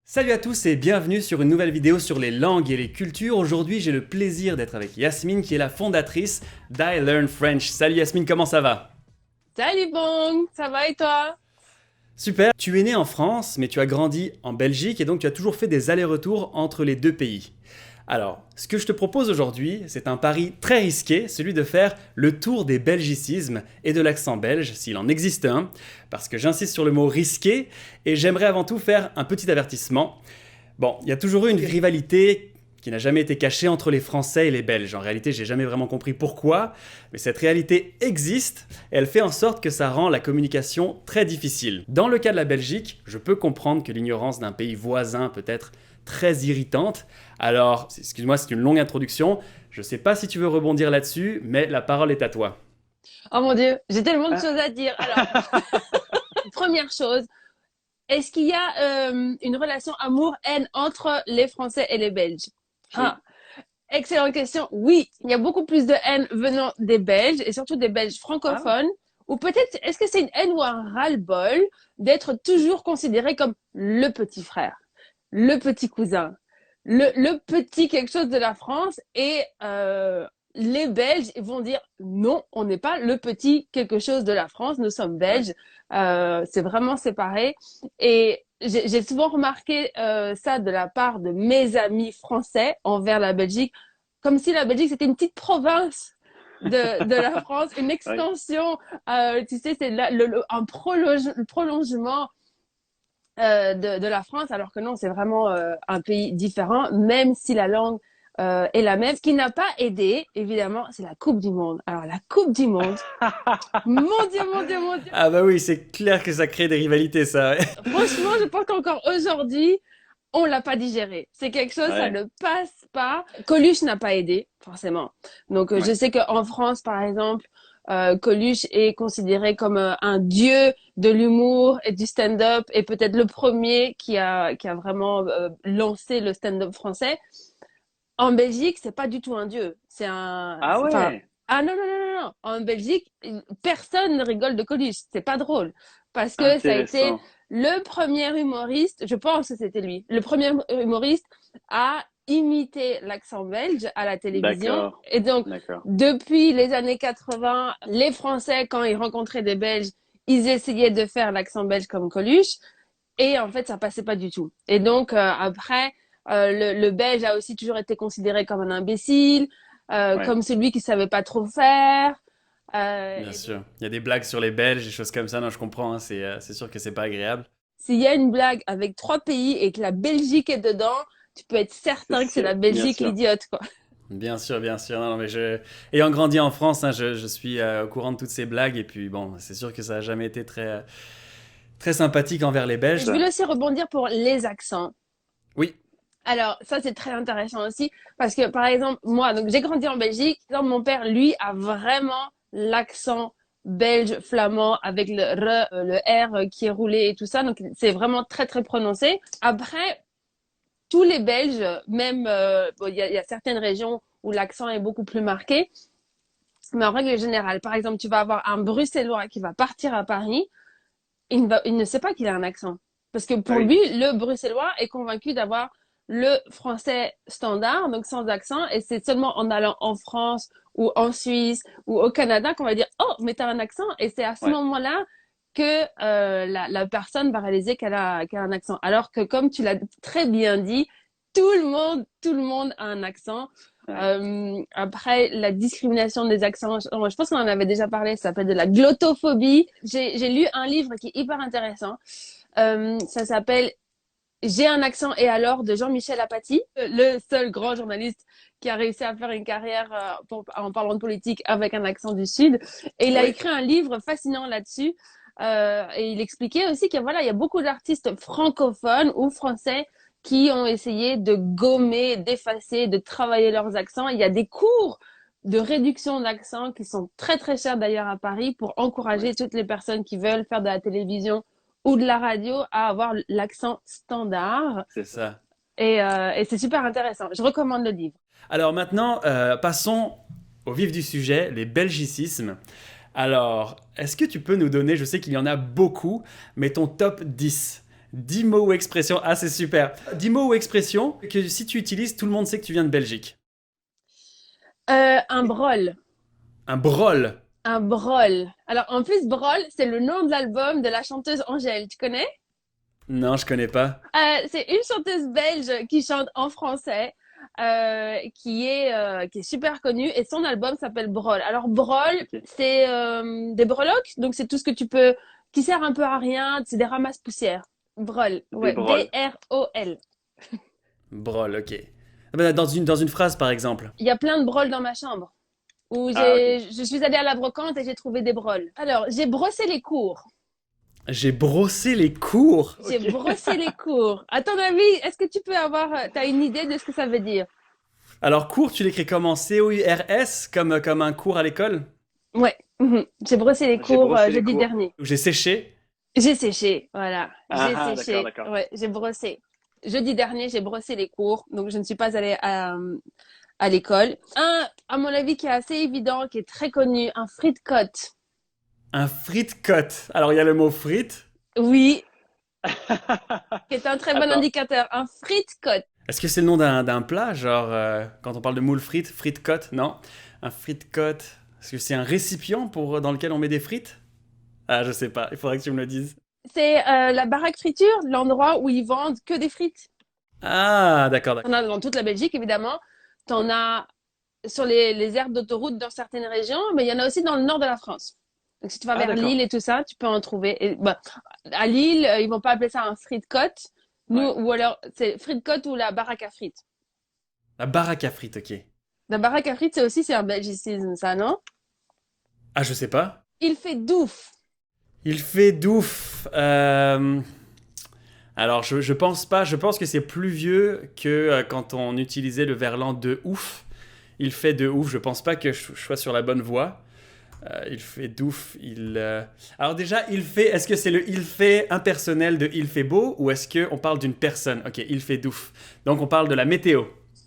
Salut à tous et bienvenue sur une nouvelle vidéo sur les langues et les cultures. Aujourd'hui, j'ai le plaisir d'être avec Yasmine qui est la fondatrice d'I Learn French. Salut Yasmine, comment ça va? Salut Bong, ça va et toi? Super, tu es né en France, mais tu as grandi en Belgique et donc tu as toujours fait des allers-retours entre les deux pays. Alors, ce que je te propose aujourd'hui, c'est un pari très risqué, celui de faire le tour des belgicismes et de l'accent belge, s'il en existe un, parce que j'insiste sur le mot risqué, et j'aimerais avant tout faire un petit avertissement. Bon, il y a toujours eu une rivalité qui n'a jamais été cachée entre les Français et les Belges. En réalité, j'ai jamais vraiment compris pourquoi, mais cette réalité existe et elle fait en sorte que ça rend la communication très difficile. Dans le cas de la Belgique, je peux comprendre que l'ignorance d'un pays voisin peut être très irritante. Alors, excuse-moi, c'est une longue introduction. Je sais pas si tu veux rebondir là-dessus, mais la parole est à toi. Oh mon Dieu, j'ai tellement de Ah. choses à dire. Alors, première chose, est-ce qu'il y a une relation amour-haine entre les Français et les Belges? Oui. Ah, excellente question. Oui, il y a beaucoup plus de haine venant des Belges et surtout des Belges Ah, francophones. Ou peut-être, est-ce que c'est une haine ou un ras-le-bol d'être toujours considéré comme le petit frère, le petit cousin, le petit quelque chose de la France et les Belges vont dire non, on n'est pas le petit quelque chose de la France, nous sommes ouais. Belges, c'est vraiment séparé. Et j'ai souvent remarqué ça de la part de mes amis français envers la Belgique, comme si la Belgique c'était une petite province de la France, une Oui. extension, tu sais, c'est un prolongement de la France, alors que non, c'est vraiment un pays différent, même si la langue est la même. Ce qui n'a pas aidé, évidemment, c'est la Coupe du Monde. Alors, la Coupe du Monde, mon Dieu, mon Dieu, mon Dieu. Ah bah oui, c'est clair que ça crée des rivalités, ça. Ouais. Franchement, je pense qu'encore aujourd'hui, on l'a pas digéré. C'est quelque chose, ça Ouais. ne passe pas. Coluche n'a pas aidé, forcément. Donc, je Ouais. sais qu'en France, par exemple, Coluche est considéré comme un dieu de l'humour et du stand-up et peut-être le premier qui a vraiment lancé le stand-up français. En Belgique, c'est pas du tout un dieu. Ah Enfin, ouais. ah non, non, non, non, non. En Belgique, personne ne rigole de Coluche. C'est pas drôle. Parce que ça a été Intéressant. le premier humoriste, je pense que c'était lui, le premier humoriste à imiter l'accent belge à la télévision. D'accord. Et donc, D'accord. depuis les années 80, les Français, quand ils rencontraient des Belges, ils essayaient de faire l'accent belge comme Coluche. Et en fait, ça passait pas du tout. Et donc, après, le Belge a aussi toujours été considéré comme un imbécile, Ouais. comme celui qui savait pas trop faire. Bien Et donc, sûr. Il y a des blagues sur les Belges, des choses comme ça. Non, je comprends, hein, c'est sûr que c'est pas agréable. s'il y a une blague avec trois pays et que la Belgique est dedans, tu peux être C'est certain que c'est la sûr. Bien Belgique sûr. l'idiote, quoi. Bien sûr, bien sûr. Non, non, mais ayant grandi en France, hein, je suis au courant de toutes ces blagues. Et puis, bon, c'est sûr que ça a jamais été très sympathique envers les Je Belges. voulais aussi rebondir pour les accents. Oui, Alors, ça, c'est très intéressant aussi, parce que, par exemple, moi, donc, j'ai grandi en Belgique. Donc, mon père, lui, a vraiment l'accent belge flamand avec le R qui est roulé et tout ça. Donc, c'est vraiment très, très prononcé. Après, tous les Belges, même, bon, il y a certaines régions où l'accent est beaucoup plus marqué, mais en règle générale, par exemple, tu vas avoir un Bruxellois qui va partir à Paris, il ne sait pas qu'il a un accent. Parce que Ah pour oui. lui, le bruxellois est convaincu d'avoir le français standard, donc sans accent, et c'est seulement en allant en France ou en Suisse ou au Canada qu'on va dire oh mais t'as un accent, et c'est à ce Ouais. moment-là que la personne va réaliser qu'elle a un accent. Alors que comme tu l'as très bien dit, tout le monde a un accent. Ouais. Après, la discrimination des accents, je pense qu'on en avait déjà parlé, ça s'appelle de la glottophobie. J'ai lu un livre qui est hyper intéressant. Ça s'appelle J'ai un accent et alors de Jean-Michel Apathy, le seul grand journaliste qui a réussi à faire une carrière en parlant de politique avec un accent du Sud. Et il a Ouais. écrit un livre fascinant là-dessus. Et il expliquait aussi que voilà, il y a beaucoup d'artistes francophones ou français qui ont essayé de gommer, d'effacer, de travailler leurs accents. Il y a des cours de réduction d'accent qui sont très très chers d'ailleurs à Paris pour Ouais. encourager toutes les personnes qui veulent faire de la télévision ou de la radio à avoir l'accent standard. C'est ça. Et c'est super intéressant. Je recommande le livre. alors maintenant, passons au vif du sujet, les belgicismes. Alors, est-ce que tu peux nous donner, je sais qu'il y en a beaucoup, mais ton top 10 10 mots ou expressions. Ah, c'est super. 10 mots ou expressions que si tu utilises, tout le monde sait que tu viens de Belgique. Un brol. Un brol. Un brol. Alors, en plus, brol, c'est le nom de l'album de la chanteuse Angèle. Tu connais? Non, je connais pas. C'est une chanteuse belge qui chante en français, qui est super connue et son album s'appelle Brol. Alors Brol, Ok. c'est des breloques, donc c'est tout ce que tu peux, qui sert un peu à rien, c'est des ramasses-poussières. Brol, Des ouais, brols. B-R-O-L. Brol, ok. Ah ben, dans une phrase, par exemple. Il y a plein de brols dans ma chambre où Ah, ok. je suis allée à la brocante et j'ai trouvé des brols. Alors, j'ai brossé les cours. J'ai brossé les cours. J'ai Ok. brossé les cours. À ton avis, est-ce que tu peux avoir, t'as une idée de ce que ça veut dire? Alors, cours, tu l'écris comment? C-O-U-R-S, comme un cours à l'école? Ouais, j'ai brossé les J'ai cours brossé les jeudi cours. dernier. J'ai séché. J'ai séché, voilà. J'ai Ah, d'accord, séché. d'accord. Ouais, j'ai brossé. Jeudi dernier, j'ai brossé les cours, donc je ne suis pas allée à l'école. Un, à mon avis, qui est assez évident, qui est très connu, un frite-cote. Un frite-cote. Alors, il y a le mot frite. Oui, qui est un très bon Attends. indicateur. Un frite-cote. Est-ce que c'est le nom d'un plat? Genre, quand on parle de moule frite, frite-cote? Non. Un frite-cote. Est-ce que c'est un récipient dans lequel on met des frites? Ah, je sais pas. Il faudrait que tu me le dises. C'est la baraque friture, l'endroit où ils vendent que des frites. Ah, d'accord, d'accord. T'en as dans toute la Belgique, évidemment. T'en as sur les aires d'autoroute dans certaines régions, mais il y en a aussi dans le nord de la France. Donc, si tu vas Ah, vers d'accord. Lille et tout ça, tu peux en trouver. Et, bah, à Lille, ils vont pas appeler ça un frite-cote. Nous, Ouais. ou alors, c'est frite-cote ou la baraque à frites. La baraque à frites, ok. La baraque à frites, c'est un belgicisme, ça, non? Ah, je sais pas. Il fait douf. Il fait douf. Alors, je pense pas. Je pense que c'est plus vieux que quand on utilisait le verlan de ouf. Il fait de ouf. Je pense pas que je sois sur la bonne voie. Il fait douf. Alors déjà, il fait. Est-ce que c'est le il fait impersonnel de il fait beau ou est-ce que on parle d'une personne? Ok, il fait douf. Donc on parle de la météo.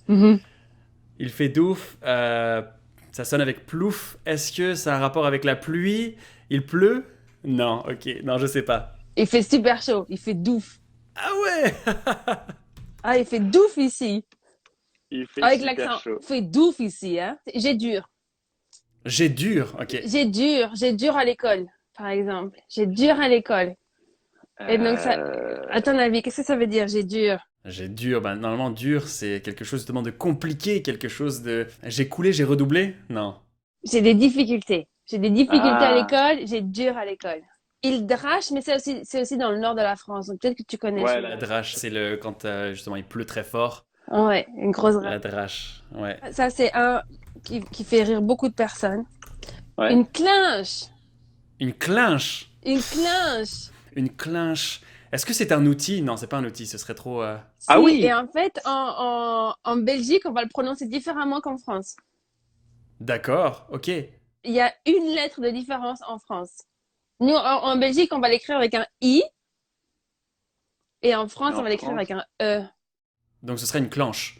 Il fait douf. Ça sonne avec plouf. Est-ce que ça a un rapport avec la pluie? Il pleut? Non. Ok. Non, je sais pas. Il fait super chaud. Il fait douf. Ah ouais. Ah, il fait douf ici. Il fait Avec super l'accent. chaud. Il fait douf ici, hein. J'ai dur. J'ai dur. Ok. J'ai dur à l'école, par exemple. J'ai dur à l'école. Et donc ça, à ton avis, qu'est-ce que ça veut dire, j'ai dur? J'ai dur. Ben, normalement, dur, c'est quelque chose justement de compliqué, quelque chose de. J'ai coulé, j'ai redoublé? Non. J'ai des difficultés. J'ai des difficultés à Ah, l'école, j'ai dur à l'école. Il drache, mais c'est aussi dans le nord de la France, donc peut-être que tu connais ouais, celui-là. La drache, c'est le quand justement il pleut très fort. Ouais, une grosse La drache. drache. Ouais. Ça, c'est un qui fait rire beaucoup de personnes. ouais. Une clinche. Une clinche. Une clinche. Une clinche. Est-ce que c'est un outil? Non, c'est pas un outil. Ce serait trop. Ah Si, oui! et en fait, en Belgique, on va le prononcer différemment qu'en France. D'accord. Ok. Il y a une lettre de différence en France. Nous, en Belgique, on va l'écrire avec un I, et en France, Mais on en va l'écrire France. avec un E. Donc ce serait une clenche.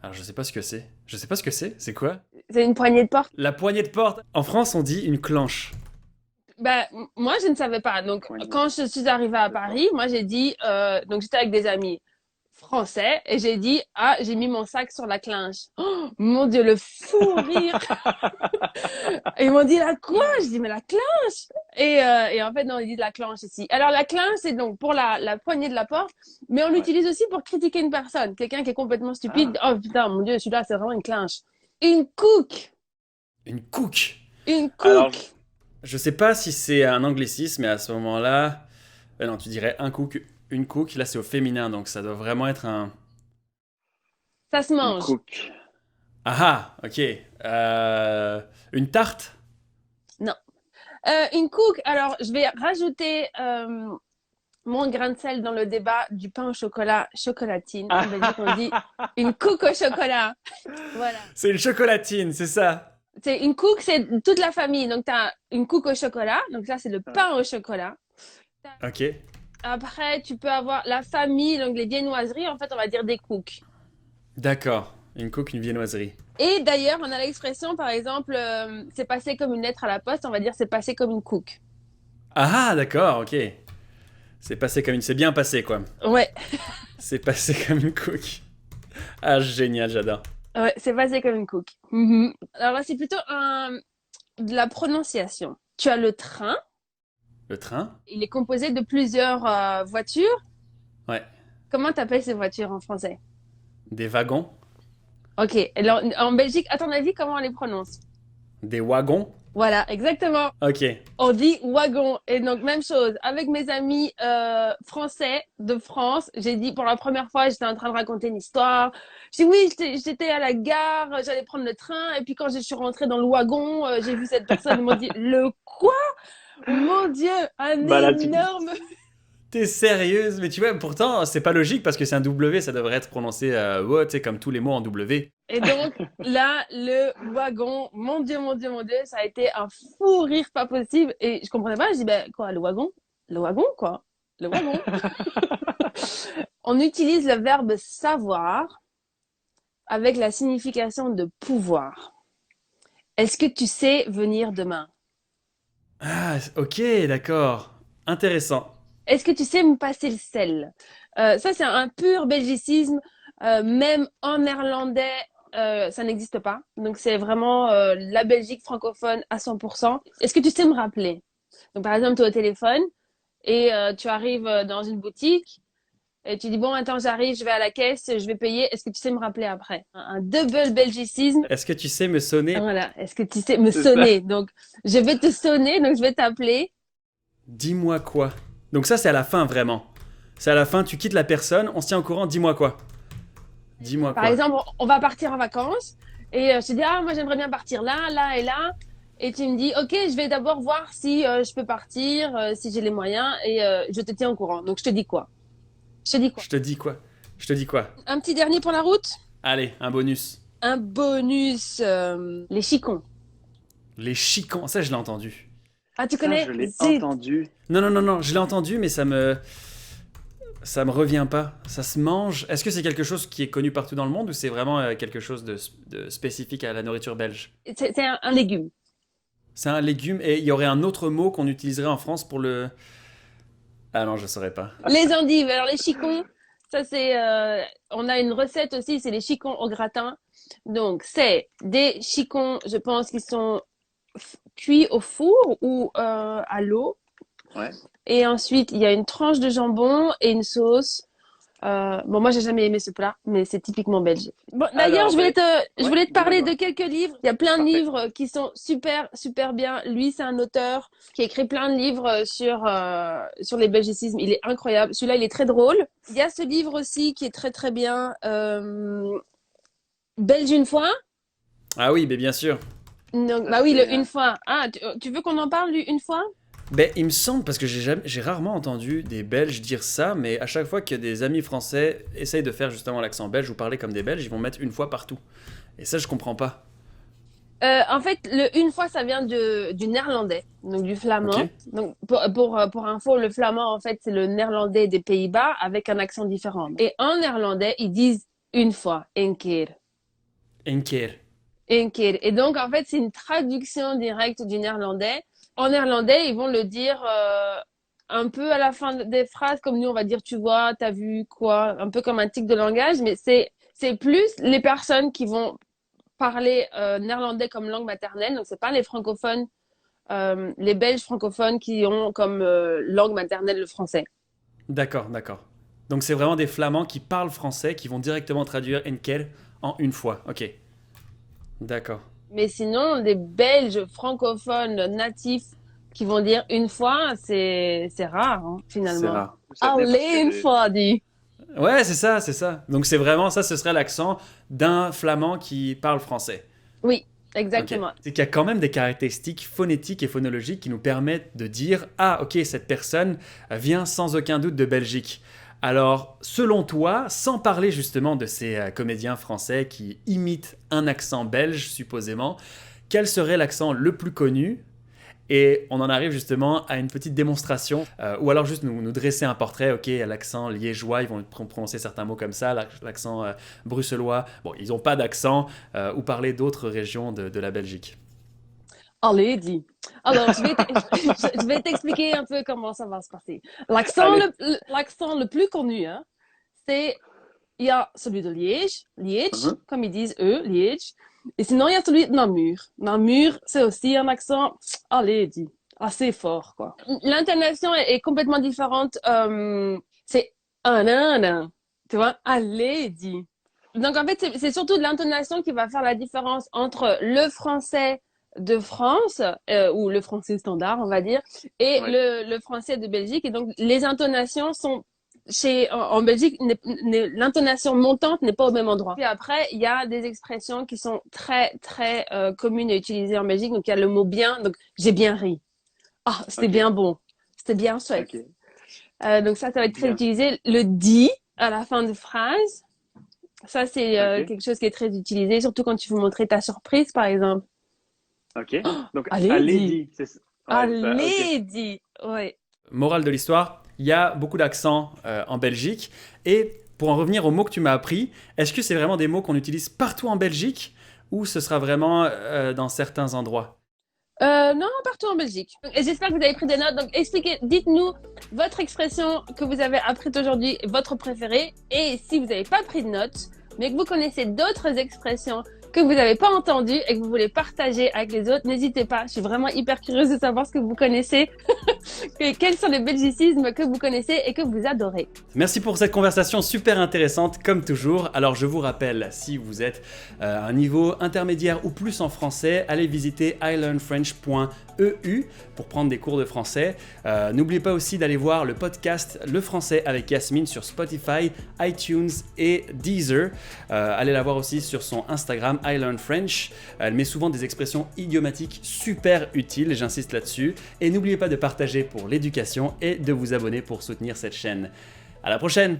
Alors je sais pas ce que c'est. Je sais pas ce que c'est. C'est quoi? C'est une poignée de porte. La poignée de porte. En France, on dit une clenche. Bah, moi, je ne savais pas. Donc, Poignée quand je suis arrivée à Paris, moi, j'ai dit, donc j'étais avec des amis français, et j'ai dit, ah, j'ai mis mon sac sur la clinche. Oh, mon Dieu, le fou rire! Et ils m'ont dit, la quoi? Je dis, mais la clinche! Et en fait, non, ils disent la clenche ici. Alors, la clinche, c'est donc pour la poignée de la porte, mais on Ouais. l'utilise aussi pour critiquer une personne. Quelqu'un qui est complètement stupide. Oh, putain, mon Dieu, celui-là, c'est vraiment une clinche. Une cook! Une cook. Une Alors, cook! Je sais pas si c'est un anglicisme, mais à ce moment-là. Non, tu dirais un cook, une cook. Là, c'est au féminin, donc ça doit vraiment être un. Ça se une mange. cook. Ah ah, ok. Une tarte. Non. Une cook, alors je vais rajouter mon grain de sel dans le débat du pain au chocolat chocolatine. En Belgique, on dit une cook au chocolat. Voilà. C'est une chocolatine, c'est ça. C'est une cook, c'est toute la famille. Donc, tu as une cook au chocolat. Donc, ça, c'est le pain au chocolat. Ok. Après, tu peux avoir la famille, donc les viennoiseries. En fait, on va dire des cooks. D'accord. Une cook, une viennoiserie. Et d'ailleurs, on a l'expression, par exemple, c'est passé comme une lettre à la poste. On va dire c'est passé comme une cook. Ah ah, d'accord, ok. C'est passé comme une... C'est bien passé, quoi. Ouais, C'est passé comme une cook. Ah, génial, j'adore. ouais, c'est passé comme une cook. Alors là, c'est plutôt de la prononciation. Tu as le train. Le train? Il est composé de plusieurs voitures. Ouais. Comment t'appelles ces voitures en français? Des wagons? Ok. Alors, en Belgique, à ton avis, comment on les prononce? Des wagons? Voilà, exactement. Ok. On dit wagon. Et donc, même chose. Avec mes amis français de France, j'ai dit pour la première fois, j'étais en train de raconter une histoire. J'ai dit oui, j'étais à la gare, j'allais prendre le train. Et puis quand je suis rentrée dans le wagon, j'ai vu cette personne. Ils m'ont dit, le quoi? Mon Dieu, un Bah là, énorme... T'es sérieuse? Mais tu vois, pourtant, c'est pas logique parce que c'est un W, ça devrait être prononcé ouais, tu sais, comme tous les mots en W. Et donc, là, le wagon, mon Dieu, mon Dieu, mon Dieu, ça a été un fou rire pas possible. Et je comprenais pas, je dis, ben, quoi, le wagon? Le wagon, quoi? Le wagon. On utilise le verbe savoir avec la signification de pouvoir. Est-ce que tu sais venir demain? Ah, ok, d'accord. Intéressant. Est-ce que tu sais me passer le sel? Ça, c'est un pur belgicisme. Même en néerlandais, ça n'existe pas. Donc, c'est vraiment la Belgique francophone à 100%. Est-ce que tu sais me rappeler? Donc, par exemple, tu es au téléphone et tu arrives dans une boutique et tu dis, bon, attends, j'arrive, je vais à la caisse, je vais payer. Est-ce que tu sais me rappeler après? Un double belgicisme. Est-ce que tu sais me sonner? Voilà. Est-ce que tu sais me C'est ça. sonner? Donc, je vais te sonner, donc je vais t'appeler. Dis-moi quoi. Donc ça, c'est à la fin, vraiment. C'est à la fin, tu quittes la personne, on se tient au courant, dis-moi quoi. Dis-moi Par quoi. exemple, on va partir en vacances et je te dis, ah, moi j'aimerais bien partir là, là et là. Et tu me dis, ok, je vais d'abord voir si je peux partir, si j'ai les moyens et je te tiens au courant. Donc je te dis quoi? Je te dis quoi? Je te dis quoi? Je te dis quoi? Un petit dernier pour la route? Allez, un bonus. Un bonus, les chicons. Les chicons, ça je l'ai entendu. Ah, tu Ça, connais? je l'ai Zut. entendu. Non, non, non, non, je l'ai entendu, mais ça me... Ça me revient pas. Ça se mange. Est-ce que c'est quelque chose qui est connu partout dans le monde ou c'est vraiment quelque chose de spécifique à la nourriture belge? C'est un légume. C'est un légume et il y aurait un autre mot qu'on utiliserait en France pour le... Ah non, je saurais pas. Les endives. Alors les chicons, ça c'est, on a une recette aussi, c'est les chicons au gratin. Donc c'est des chicons, je pense, qui sont cuits au four ou à l'eau. Ouais. Et ensuite, il y a une tranche de jambon et une sauce. Bon, moi, j'ai jamais aimé ce plat, mais c'est typiquement belge. Bon, d'ailleurs, Alors, ben, je ouais, voulais te parler dis-moi. de quelques livres. Il y a plein de Parfait. livres qui sont super, super bien. Lui, c'est un auteur qui a écrit plein de livres sur les belgicismes. Il est incroyable. Celui-là, il est très drôle. Il y a ce livre aussi qui est très, très bien. Belge une fois. Ah oui, mais bien sûr. Donc, Ça, bah oui, c'est, le une fois. Ah, tu veux qu'on en parle du une fois? Ben, il me semble, parce que j'ai rarement entendu des Belges dire ça, mais à chaque fois que des amis français essayent de faire justement l'accent belge ou parler comme des Belges, ils vont mettre une fois partout. Et ça, je comprends pas. En fait, le une fois, ça vient du néerlandais, donc du Ok? flamand. Donc, pour info, le flamand, en fait, c'est le néerlandais des Pays-Bas avec un accent différent. Et en néerlandais, ils disent une fois, een keer. Een keer. Een keer. Et donc, en fait, c'est une traduction directe du néerlandais. En néerlandais, ils vont le dire un peu à la fin des phrases, comme nous, on va dire, tu vois, t'as vu quoi, un peu comme un tic de langage, mais c'est plus les personnes qui vont parler néerlandais comme langue maternelle. Donc, c'est pas les francophones, les Belges francophones qui ont comme langue maternelle le français. D'accord, d'accord. Donc c'est vraiment des Flamands qui parlent français, qui vont directement traduire een keer en une fois. Ok. D'accord. Mais sinon, des Belges francophones natifs qui vont dire une fois, c'est rare, hein, C'est finalement. rare. Ça venait parce Allez, que une fois, dit. Ouais, c'est ça, c'est ça. Donc c'est vraiment, ça, ce serait l'accent d'un Flamand qui parle français. Oui, Ok. exactement. C'est qu'il y a quand même des caractéristiques phonétiques et phonologiques qui nous permettent de dire ah ok cette personne vient sans aucun doute de Belgique. Alors selon toi, sans parler justement de ces comédiens français qui imitent un accent belge supposément, quel serait l'accent le plus connu? Et on en arrive justement à une petite démonstration, ou alors juste nous dresser un portrait, ok, à l'accent liégeois, ils vont prononcer certains mots comme ça, l'accent bruxellois, bon, ils n'ont pas d'accent, ou parler d'autres régions de la Belgique. Allez, dis. Alors, je vais t'expliquer un peu comment ça va se passer. L'accent Allez. l'accent le plus connu, hein, c'est, il y a celui de Liège, Mhm. comme ils disent eux, Liège. Et sinon, il y a celui de Namur. Namur, c'est aussi un accent, allez, dis, assez fort, quoi. L'intonation est complètement différente. C'est un, tu vois, allez, dis. Donc, en fait, c'est surtout l'intonation qui va faire la différence entre le français de France, ou le français standard, on va dire, et Ouais. le français de Belgique. Et donc, les intonations sont en Belgique, l'intonation montante n'est pas au même endroit. Puis après, il y a des expressions qui sont très, très communes et utilisées en Belgique. Donc, il y a le mot bien. Donc, j'ai bien ri. Ah, c'était Ok. bien bon. C'était bien chouette. Ok. Donc, ça va être très Bien. utilisé. Le dit à la fin de phrase. Ça, c'est Ok. quelque chose qui est très utilisé, surtout quand tu veux montrer ta surprise, par exemple. Ok. Donc, Allez, dis. allez-y. Ouais, c'est ça. Ok. Allez, dis. Ouais. Morale de l'histoire, il y a beaucoup d'accents en Belgique. Et pour en revenir aux mots que tu m'as appris, est-ce que c'est vraiment des mots qu'on utilise partout en Belgique ou ce sera vraiment dans certains endroits? Non, partout en Belgique. Et j'espère que vous avez pris des notes. Donc, dites-nous votre expression que vous avez apprise aujourd'hui, votre préférée. Et si vous n'avez pas pris de notes, mais que vous connaissez d'autres expressions que vous n'avez pas entendues et que vous voulez partager avec les autres, n'hésitez pas. Je suis vraiment hyper curieuse de savoir ce que vous connaissez. Quels sont les belgicismes que vous connaissez et que vous adorez. Merci pour cette conversation super intéressante comme toujours. Alors je vous rappelle, si vous êtes à un niveau intermédiaire ou plus en français, allez visiter ilearnfrench.eu pour prendre des cours de français. N'oubliez pas aussi d'aller voir le podcast Le Français avec Yasmine sur Spotify, iTunes et Deezer. Allez la voir aussi sur son Instagram iLearnFrench. Elle met souvent des expressions idiomatiques super utiles, j'insiste là-dessus. Et n'oubliez pas de partager pour l'éducation et de vous abonner pour soutenir cette chaîne. À la prochaine!